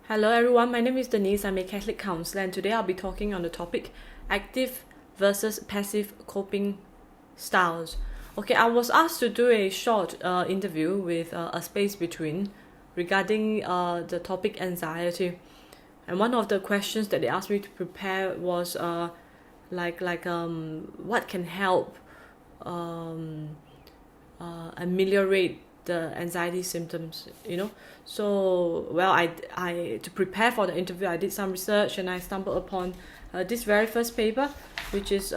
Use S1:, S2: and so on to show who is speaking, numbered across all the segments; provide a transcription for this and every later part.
S1: Hello everyone, my name is Denise. I'm a Catholic counselor and today I'll be talking on the topic active versus passive coping styles. Okay, I was asked to do a short interview with a space between regarding the topic anxiety. And one of the questions that they asked me to prepare was what can help ameliorate the anxiety symptoms, so I to prepare for the interview, I did some research and I stumbled upon this very first paper, which is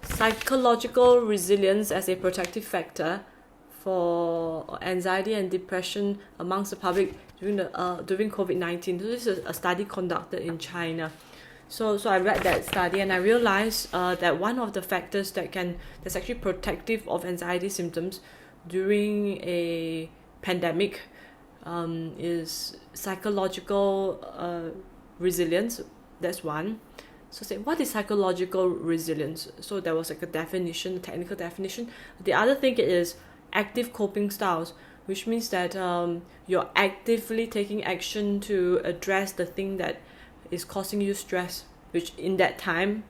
S1: psychological resilience as a protective factor for anxiety and depression amongst the public during COVID-19. So this is a study conducted in China. So I read that study and I realized that one of the factors that's actually protective of anxiety symptoms during a pandemic is psychological resilience. That's one. So say, what is psychological resilience? So there was like a definition, technical definition. The other thing is active coping styles, which means that you're actively taking action to address the thing that is causing you stress, which in that time,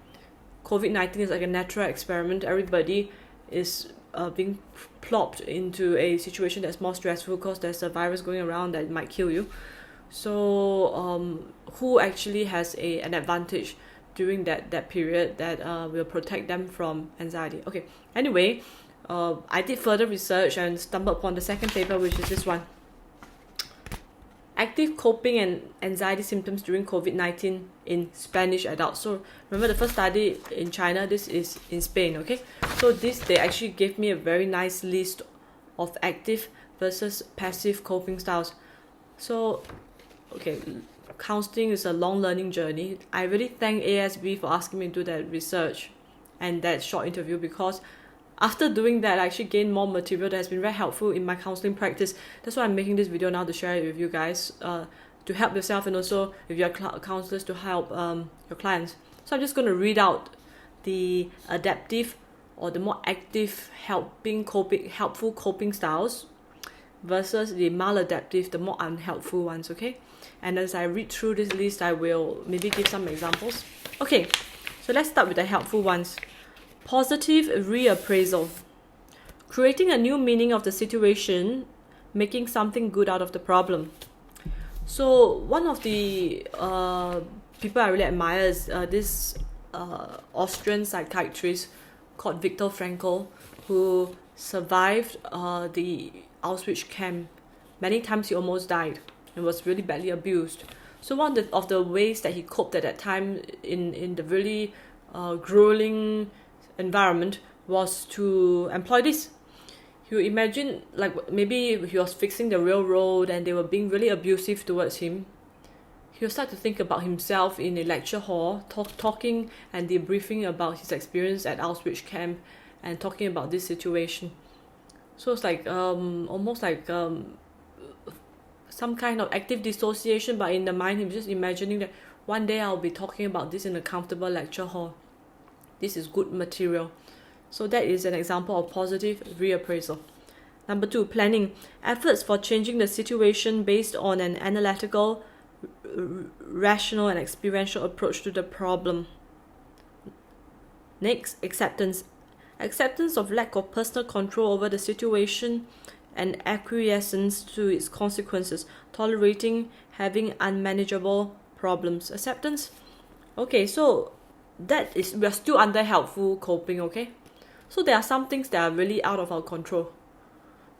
S1: COVID-19 is like a natural experiment. Everybody is being plopped into a situation that's more stressful because there's a virus going around that might kill you. So who actually has an advantage during that period that will protect them from anxiety? Okay, anyway, I did further research and stumbled upon the second paper, which is this one. Active coping and anxiety symptoms during COVID-19 in Spanish adults. So remember the first study in China, this is in Spain, okay? So they actually gave me a very nice list of active versus passive coping styles. So, okay, counseling is a long learning journey. I really thank ASB for asking me to do that research and that short interview, because after doing that, I actually gained more material that has been very helpful in my counseling practice. That's why I'm making this video now, to share it with you guys, to help yourself and also if you're counselors to help your clients. So I'm just going to read out the adaptive or the more active helpful coping styles versus the maladaptive, the more unhelpful ones, okay? And as I read through this list, I will maybe give some examples. Okay, so let's start with the helpful ones. Positive reappraisal. Creating a new meaning of the situation, making something good out of the problem. So one of the people I really admire is this Austrian psychiatrist called Viktor Frankl, who survived the Auschwitz camp. Many times he almost died and was really badly abused. So one of the ways that he coped at that time in the really grueling environment was to employ this. You imagine, like, maybe he was fixing the railroad and they were being really abusive towards him. He'll start to think about himself in a lecture hall, talking and debriefing about his experience at Auschwitz camp and talking about this situation. So it's like almost like some kind of active dissociation, but in the mind he was just imagining that one day I'll be talking about this in a comfortable lecture hall. This is good material. So that is an example of positive reappraisal. Number 2, planning. Efforts for changing the situation based on an analytical, rational and experiential approach to the problem. Next, acceptance. Acceptance of lack of personal control over the situation and acquiescence to its consequences. Tolerating having unmanageable problems. Acceptance. Okay, so we're still under helpful coping, okay? So there are some things that are really out of our control.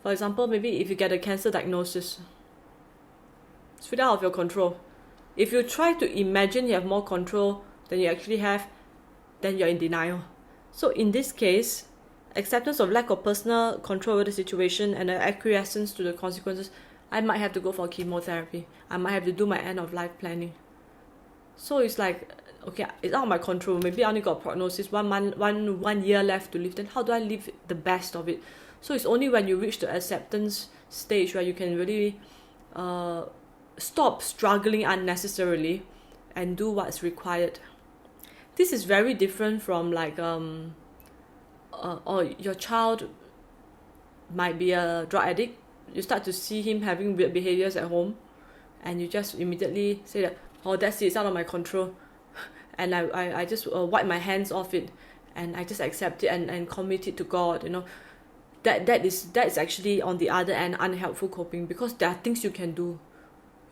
S1: For example, maybe if you get a cancer diagnosis, it's really out of your control. If you try to imagine you have more control than you actually have, then you're in denial. So in this case, acceptance of lack of personal control over the situation and acquiescence to the consequences, I might have to go for chemotherapy. I might have to do my end of life planning. So it's like, okay, it's out of my control. Maybe I only got a prognosis, 1 year left to live. Then how do I live the best of it? So it's only when you reach the acceptance stage where you can really stop struggling unnecessarily and do what's required. This is very different from like or your child might be a drug addict. You start to see him having weird behaviors at home, and you just immediately say that, oh, that's it, it's out of my control, and I just wipe my hands off it, and I just accept it and commit it to God, you know, that's actually on the other end unhelpful coping, because there are things you can do,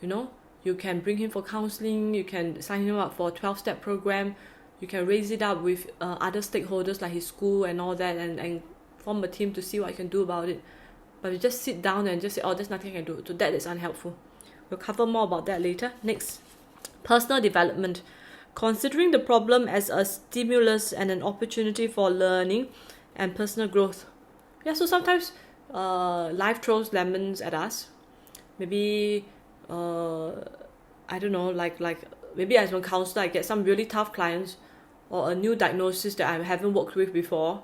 S1: you know. You can bring him for counseling, you can sign him up for a 12-step program, you can raise it up with other stakeholders like his school and all that, and form a team to see what you can do about it. But you just sit down and just say, oh, there's nothing I can do. So that is unhelpful. We'll cover more about that later. Next, personal development. Considering the problem as a stimulus and an opportunity for learning and personal growth. Yeah, so sometimes life throws lemons at us. Maybe I don't know, like maybe as a counselor I get some really tough clients, or a new diagnosis that I haven't worked with before.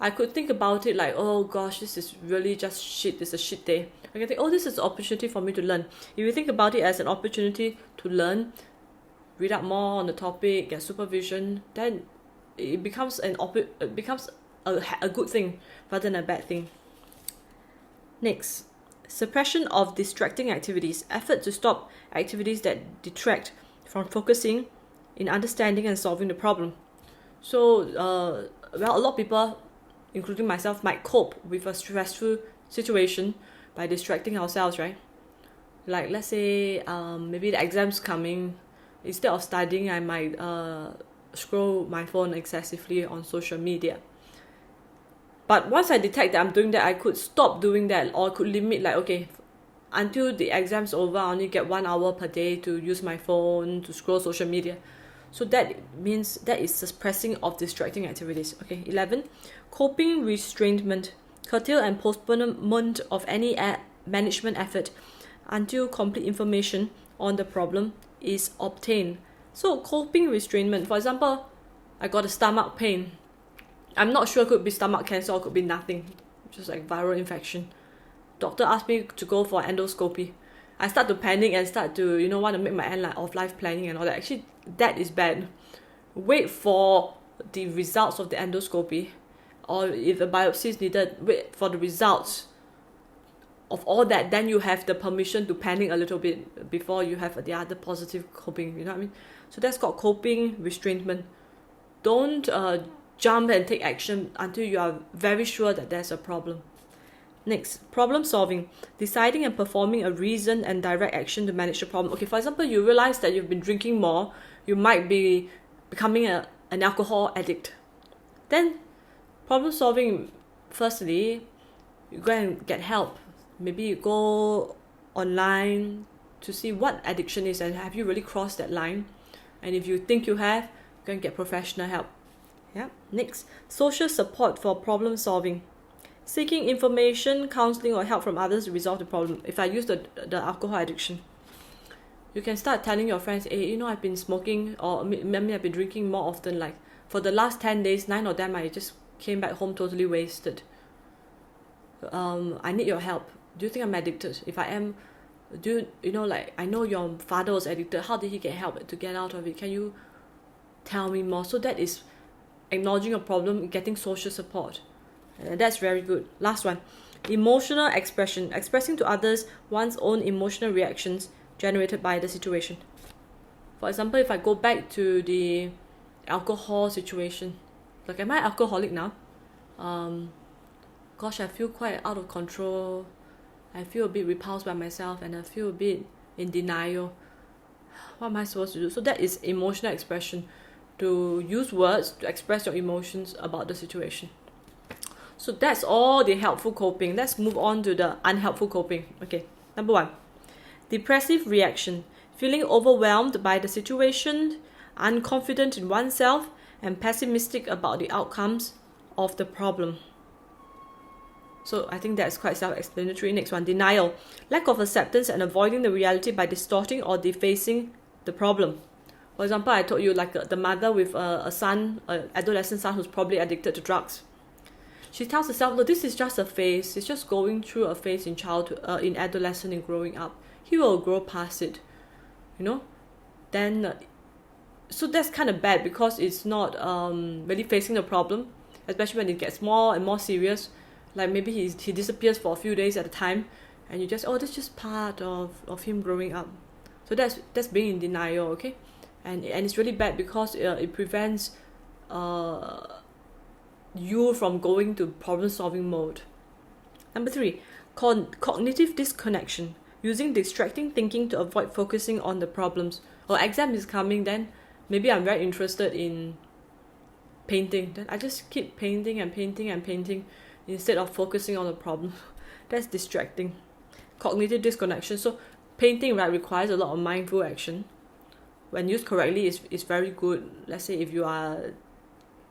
S1: I could think about it like, oh gosh, this is really just shit, it's a shit day. I can think, oh, this is an opportunity for me to learn. If you think about it as an opportunity to learn, read up more on the topic, get supervision, then it becomes a good thing rather than a bad thing. Next, suppression of distracting activities. Effort to stop activities that detract from focusing in understanding and solving the problem. So, a lot of people, including myself, might cope with a stressful situation by distracting ourselves, right? Like, let's say maybe the exam's coming. Instead of studying, I might scroll my phone excessively on social media. But once I detect that I'm doing that, I could stop doing that, or could limit, like, okay, until the exam's over, I only get 1 hour per day to use my phone, to scroll social media. So that means that is suppressing of distracting activities. Okay, 11, coping restrainment, curtail and postponement of any management effort until complete information on the problem is obtained. So coping restrainment, for example, I got a stomach pain. I'm not sure, it could be stomach cancer or could be nothing, just like viral infection. Doctor asked me to go for endoscopy. I start to panic and start to, want to make my end of life planning and all that. Actually, that is bad. Wait for the results of the endoscopy, or if a biopsy is needed, wait for the results of all that. Then you have the permission to panic a little bit before you have the other positive coping. You know what I mean? So that's called coping restrainment. Don't jump and take action until you are very sure that there's a problem. Next, problem solving, deciding and performing a reasoned and direct action to manage the problem. Okay, for example, you realize that you've been drinking more, you might be becoming an alcohol addict. Then, problem solving, firstly, you go and get help. Maybe you go online to see what addiction is and have you really crossed that line. And if you think you have, go and get professional help. Yeah. Next, social support for problem solving. Seeking information, counseling, or help from others to resolve the problem. If I use the alcohol addiction, you can start telling your friends, hey, I've been smoking, or maybe I've been drinking more often. Like, for the last 10 days, 9 of them, I just came back home totally wasted. I need your help. Do you think I'm addicted? If I am, I know your father was addicted. How did he get help to get out of it? Can you tell me more? So that is acknowledging a problem, getting social support. That's very good. Last one, emotional expression, expressing to others one's own emotional reactions generated by the situation. For example, if I go back to the alcohol situation, like, am I alcoholic now? Gosh, I feel quite out of control. I feel a bit repulsed by myself, and I feel a bit in denial. What am I supposed to do? So that is emotional expression, to use words to express your emotions about the situation. So that's all the helpful coping. Let's move on to the unhelpful coping. Okay, number 1, depressive reaction, feeling overwhelmed by the situation, unconfident in oneself, and pessimistic about the outcomes of the problem. So I think that's quite self-explanatory. Next one, denial, lack of acceptance and avoiding the reality by distorting or defacing the problem. For example, I told you, like, the mother with a son, an adolescent son who's probably addicted to drugs. She tells herself, look, this is just a phase. It's just going through a phase in childhood, in adolescence and growing up. He will grow past it, Then, so that's kind of bad, because it's not really facing the problem, especially when it gets more and more serious. Like, maybe he disappears for a few days at a time, and you just, this is just part of him growing up. So that's being in denial, okay? And it's really bad because it prevents you from going to problem solving mode. Number 3, cognitive disconnection, using distracting thinking to avoid focusing on the problems. Or exam is coming, then maybe I'm very interested in painting, then I just keep painting and painting and painting instead of focusing on the problem. That's distracting. Cognitive disconnection. So painting, right, requires a lot of mindful action. When used correctly, it's very good. Let's say if you are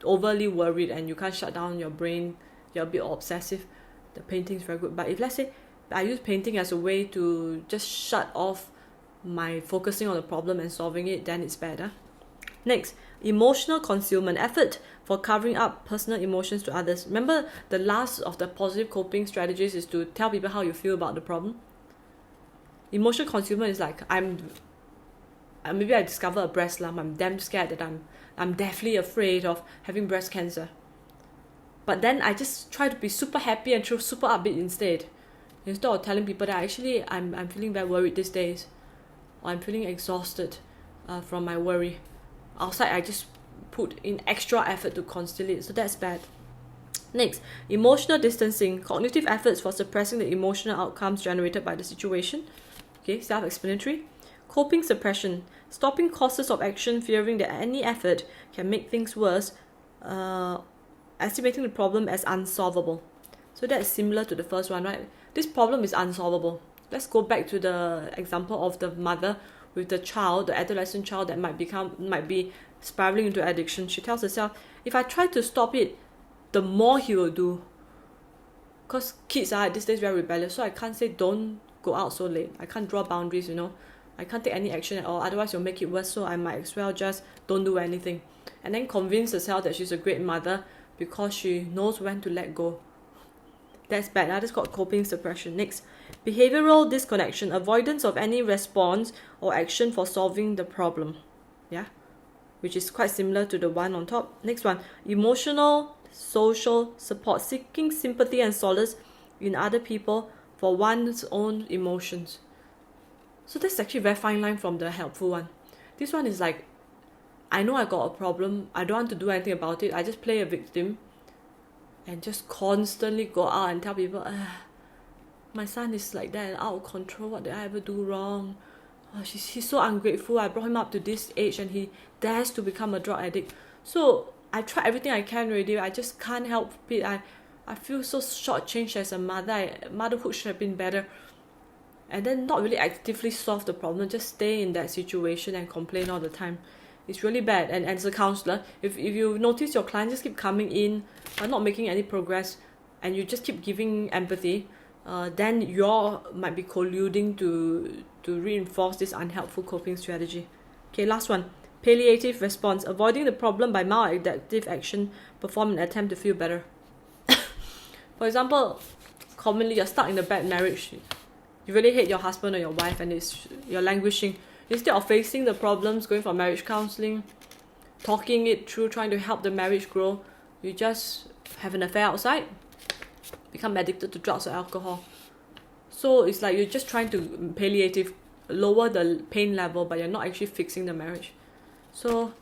S1: overly worried and you can't shut down your brain, you're a bit obsessive, the painting is very good. But if, let's say, I use painting as a way to just shut off my focusing on the problem and solving it, then it's better. Next, emotional concealment, effort for covering up personal emotions to others. Remember, the last of the positive coping strategies is to tell people how you feel about the problem. Emotional concealment is like, maybe I discover a breast lump, I'm damn scared that I'm deathly afraid of having breast cancer. But then I just try to be super happy and super upbeat instead of telling people that actually I'm feeling very worried these days, or I'm feeling exhausted from my worry. Outside, I just put in extra effort to conceal it, so that's bad. Next, emotional distancing, cognitive efforts for suppressing the emotional outcomes generated by the situation. Okay, self-explanatory. Coping suppression, stopping courses of action, fearing that any effort can make things worse, estimating the problem as unsolvable. So that's similar to the first one, right? This problem is unsolvable. Let's go back to the example of the mother with the child, the adolescent child that might be spiraling into addiction. She tells herself, if I try to stop it, the more he will do. Because kids are these days very rebellious, so I can't say don't go out so late. I can't draw boundaries, I can't take any action at all, otherwise you'll make it worse, so I might as well just don't do anything. And then convince herself that she's a great mother because she knows when to let go. That's bad. That's called coping suppression. Next, behavioral disconnection, avoidance of any response or action for solving the problem. Yeah, which is quite similar to the one on top. Next one, emotional social support, seeking sympathy and solace in other people for one's own emotions. So that's actually a very fine line from the helpful one. This one is like, I know I got a problem, I don't want to do anything about it, I just play a victim and just constantly go out and tell people, my son is like that and out of control, what did I ever do wrong? He's so ungrateful, I brought him up to this age and he dares to become a drug addict. So I tried everything I can already, I just can't help it. I feel so shortchanged as a mother. Motherhood should have been better. And then not really actively solve the problem, just stay in that situation and complain all the time. It's really bad. And as a counselor, if you notice your clients just keep coming in but not making any progress, and you just keep giving empathy, then you all might be colluding to reinforce this unhelpful coping strategy. Okay, last one. Palliative response, avoiding the problem by maladaptive action, perform an attempt to feel better. For example, commonly you're stuck in a bad marriage. You really hate your husband or your wife and you're languishing. Instead of facing the problems, going for marriage counselling, talking it through, trying to help the marriage grow, you just have an affair outside, become addicted to drugs or alcohol. So it's like you're just trying to lower the pain level, but you're not actually fixing the marriage. So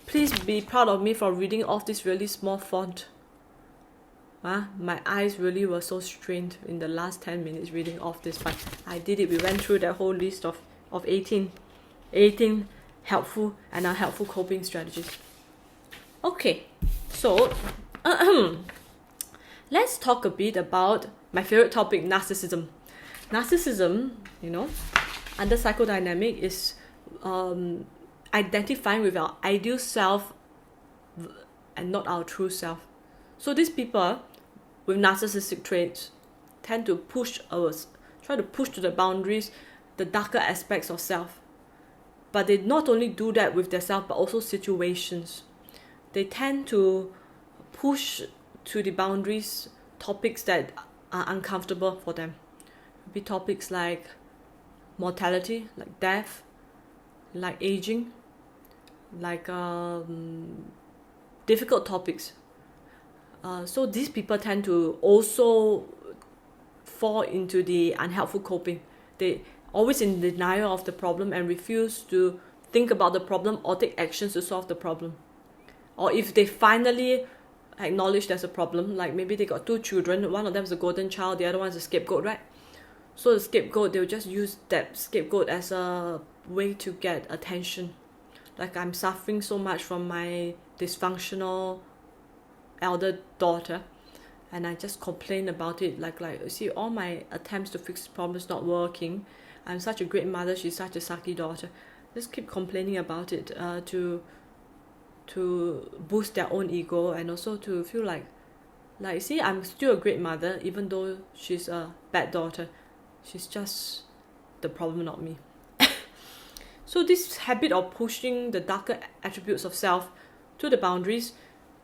S1: please be proud of me for reading off this really small font. My eyes really were so strained in the last 10 minutes reading off this, but I did it. We went through that whole list of 18 helpful and unhelpful coping strategies. Okay, so let's talk a bit about my favorite topic, narcissism. Narcissism, under psychodynamic is identifying with our ideal self and not our true self. So these people with narcissistic traits tend to try to push to the boundaries the darker aspects of self. But they not only do that with their self, but also situations. They tend to push to the boundaries topics that are uncomfortable for them. Maybe topics like mortality, like death, like aging, like difficult topics. So these people tend to also fall into the unhelpful coping. always in denial of the problem and refuse to think about the problem or take actions to solve the problem. Or if they finally acknowledge there's a problem, like maybe they got 2 children, one of them is a golden child, the other one is a scapegoat, right? So the scapegoat, they'll just use that scapegoat as a way to get attention. Like, I'm suffering so much from my dysfunctional elder daughter, and I just complain about it, like you see, all my attempts to fix problems not working. I'm such a great mother, she's such a sucky daughter. Just keep complaining about it to boost their own ego, and also to feel like see, I'm still a great mother even though she's a bad daughter. She's just the problem, not me. So this habit of pushing the darker attributes of self to the boundaries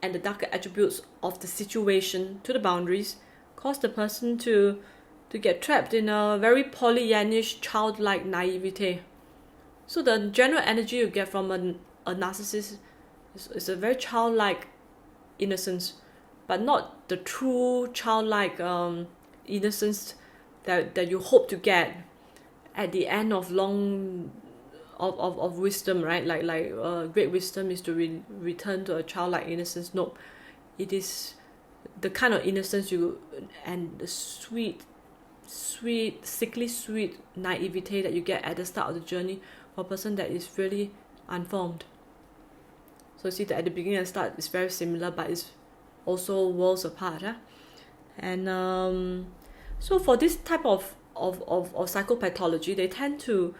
S1: and the darker attributes of the situation to the boundaries cause the person to get trapped in a very Pollyannish childlike naivete. So the general energy you get from a narcissist is a very childlike innocence, but not the true childlike innocence that you hope to get at the end of long of wisdom, right? Like great wisdom is to return to a childlike innocence. No, it is the kind of innocence and the sweet, sickly sweet naivete that you get at the start of the journey for a person that is really unformed. So see that at the beginning and start it's very similar, but it's also worlds apart. And so for this type of psychopathology, they tend to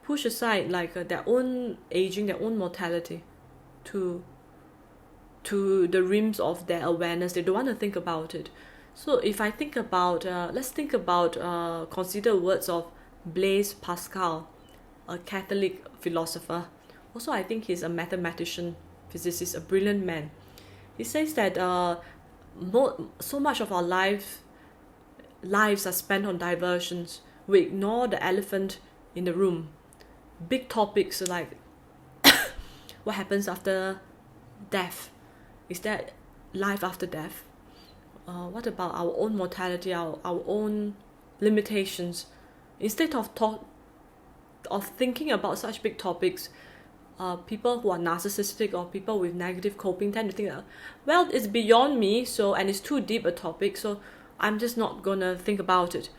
S1: push aside their own aging, their own mortality to the rims of their awareness. They don't want to think about it. So if I think about, let's think about, consider words of Blaise Pascal, a Catholic philosopher. Also, I think he's a mathematician, physicist, a brilliant man. He says that so much of our lives are spent on diversions. We ignore the elephant in the room. Big topics like what happens after death? Is there life after death? What about our own mortality, our own limitations? Instead of thinking about such big topics, people who are narcissistic or people with negative coping tend to think that, well, it's beyond me, and it's too deep a topic, so I'm just not gonna think about it.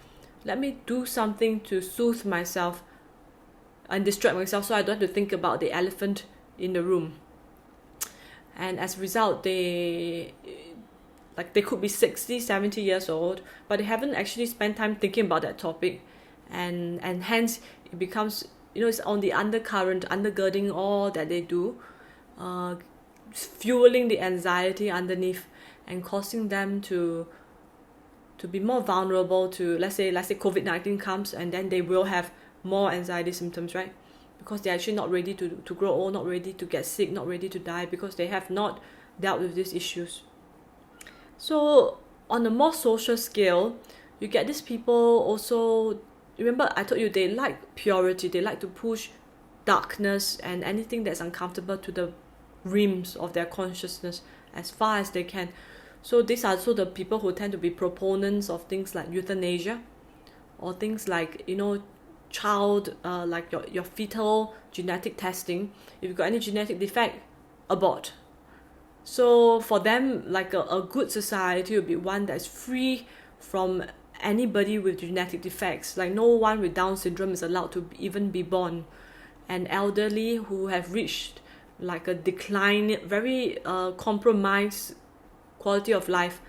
S1: Let me do something to soothe myself and distract myself so I don't have to think about the elephant in the room. And as a result, they could be 60, 70 years old, but they haven't actually spent time thinking about that topic, and hence it becomes, it's on the undercurrent, undergirding all that they do, fueling the anxiety underneath and causing them to be more vulnerable to, let's say COVID-19 comes, and then they will have more anxiety symptoms, right? Because they're actually not ready to grow old, not ready to get sick, not ready to die, because they have not dealt with these issues. So on a more social scale, you get these people also, remember I told you they like purity, they like to push darkness and anything that's uncomfortable to the rims of their consciousness as far as they can. So these are also the people who tend to be proponents of things like euthanasia, or things like, child, like your fetal genetic testing. If you've got any genetic defect, abort. So for them, like a good society would be one that's free from anybody with genetic defects. Like no one with Down syndrome is allowed to even be born. And elderly who have reached like a decline, very compromised quality of life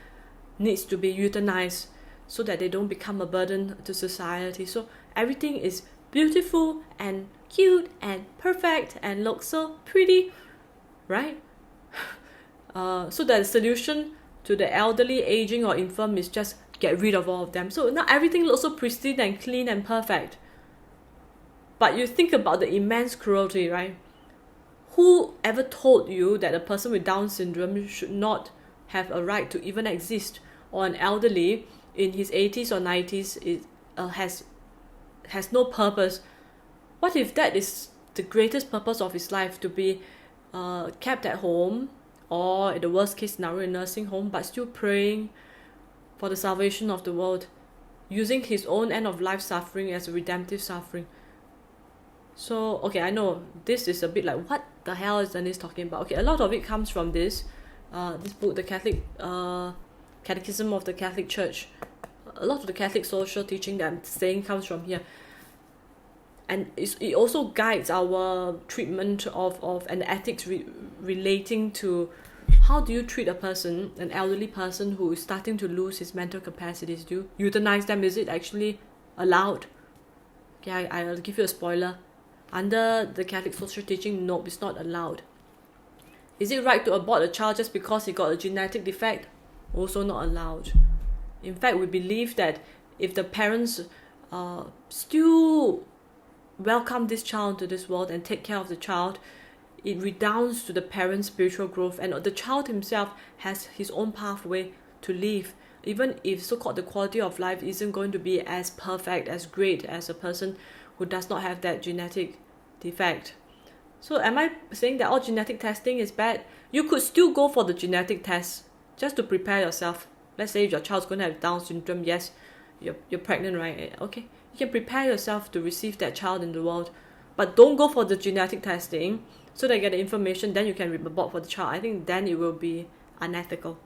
S1: needs to be euthanized so that they don't become a burden to society. So everything is beautiful and cute and perfect and looks so pretty, right? So the solution to the elderly, aging or infirm is just get rid of all of them. So now everything looks so pristine and clean and perfect. But you think about the immense cruelty, right? Who ever told you that a person with Down syndrome should not have a right to even exist, or an elderly in his 80s or 90s has no purpose? What if that is the greatest purpose of his life, to be kept at home, or in the worst case scenario in nursing home, but still praying for the salvation of the world? using his own end of life suffering as a redemptive suffering. So, okay, I know this is a bit like, what the hell is Dennis talking about? Okay, a lot of it comes from this book, the Catholic Catechism of the Catholic Church. A lot of the Catholic social teaching that I'm saying comes from here. And it also guides our treatment of and ethics relating to how do you treat a person, an elderly person who is starting to lose his mental capacities. Do you euthanize them? Is it actually allowed? Okay, I'll give you a spoiler. Under the Catholic social teaching, no, it's not allowed. Is it right to abort a child just because he got a genetic defect? Also not allowed. In fact, we believe that if the parents still welcome this child to this world and take care of the child, it redounds to the parent's spiritual growth, and the child himself has his own pathway to live, even if so-called the quality of life isn't going to be as perfect, as great as a person who does not have that genetic defect. So am I saying that all genetic testing is bad? You could still go for the genetic test just to prepare yourself. Let's say if your child's going to have Down syndrome, yes, you're pregnant, right? Okay, you can prepare yourself to receive that child in the world, but don't go for the genetic testing so that you get the information, then you can abort for the child. I think then it will be unethical.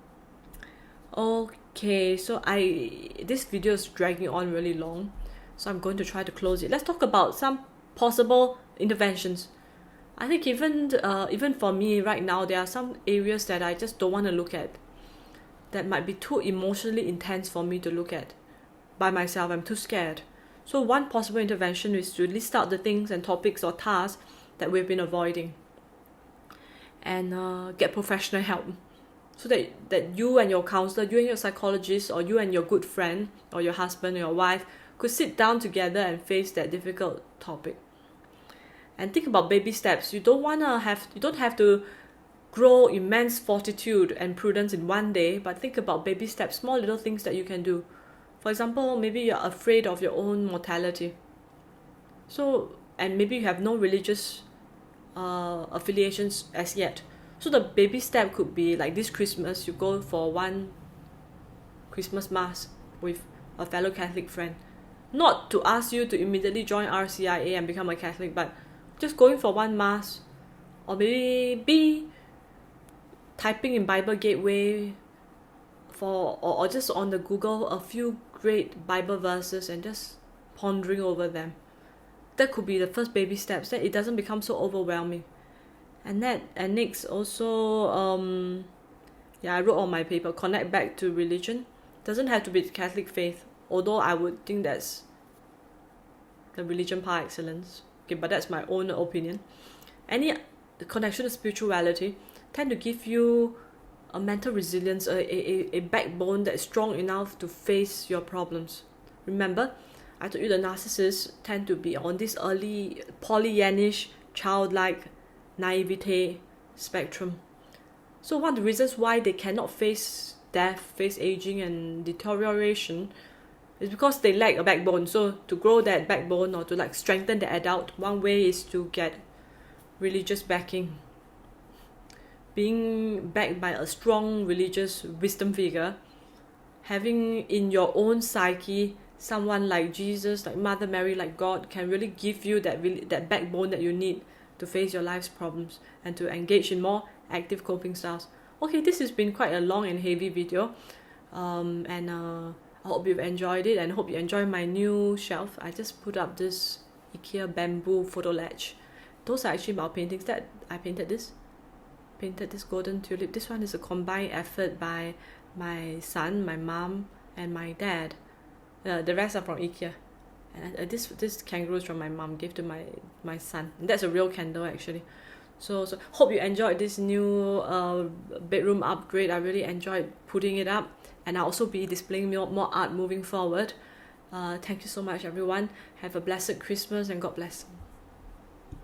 S1: Okay, so this video is dragging on really long, so I'm going to try to close it. Let's talk about some possible interventions. I think even for me right now, there are some areas that I just don't want to look at, that might be too emotionally intense for me to look at by myself. I'm too scared. So one possible intervention is to list out the things and topics or tasks that we've been avoiding, and get professional help, so that you and your counselor, you and your psychologist, or you and your good friend or your husband or your wife could sit down together and face that difficult topic. And think about baby steps. You don't have to grow immense fortitude and prudence in one day, but think about baby steps, small little things that you can do. For example, maybe you're afraid of your own mortality. And maybe you have no religious affiliations as yet. So the baby step could be like this Christmas, you go for one Christmas mass with a fellow Catholic friend. Not to ask you to immediately join RCIA and become a Catholic, but just going for one mass, or maybe typing in Bible Gateway or just on the Google a few great Bible verses and just pondering over them. That could be the first baby steps, that it doesn't become so overwhelming. And next also, I wrote on my paper, connect back to religion. Doesn't have to be the Catholic faith, although I would think that's the religion par excellence. Okay, but that's my own opinion. Any connection to spirituality tend to give you a mental resilience, a backbone that is strong enough to face your problems. Remember, I told you the narcissists tend to be on this early Pollyannish, childlike naivete spectrum. So one of the reasons why they cannot face death, face aging and deterioration is because they lack a backbone. So to grow that backbone, or to strengthen the adult, one way is to get religious backing. Being backed by a strong religious wisdom figure, having in your own psyche someone like Jesus, like Mother Mary, like God, can really give you that backbone that you need to face your life's problems and to engage in more active coping styles. Okay, this has been quite a long and heavy video, and I hope you've enjoyed it, and hope you enjoy my new shelf. I just put up this IKEA bamboo photo ledge. Those are actually my paintings that I painted this golden tulip. This one is a combined effort by my son, my mom, and my dad. The rest are from IKEA. And this kangaroo is from my mom, gave to my son. And that's a real candle actually. So hope you enjoyed this new bedroom upgrade. I really enjoyed putting it up, and I'll also be displaying more art moving forward. Thank you so much, everyone. Have a blessed Christmas, and God bless.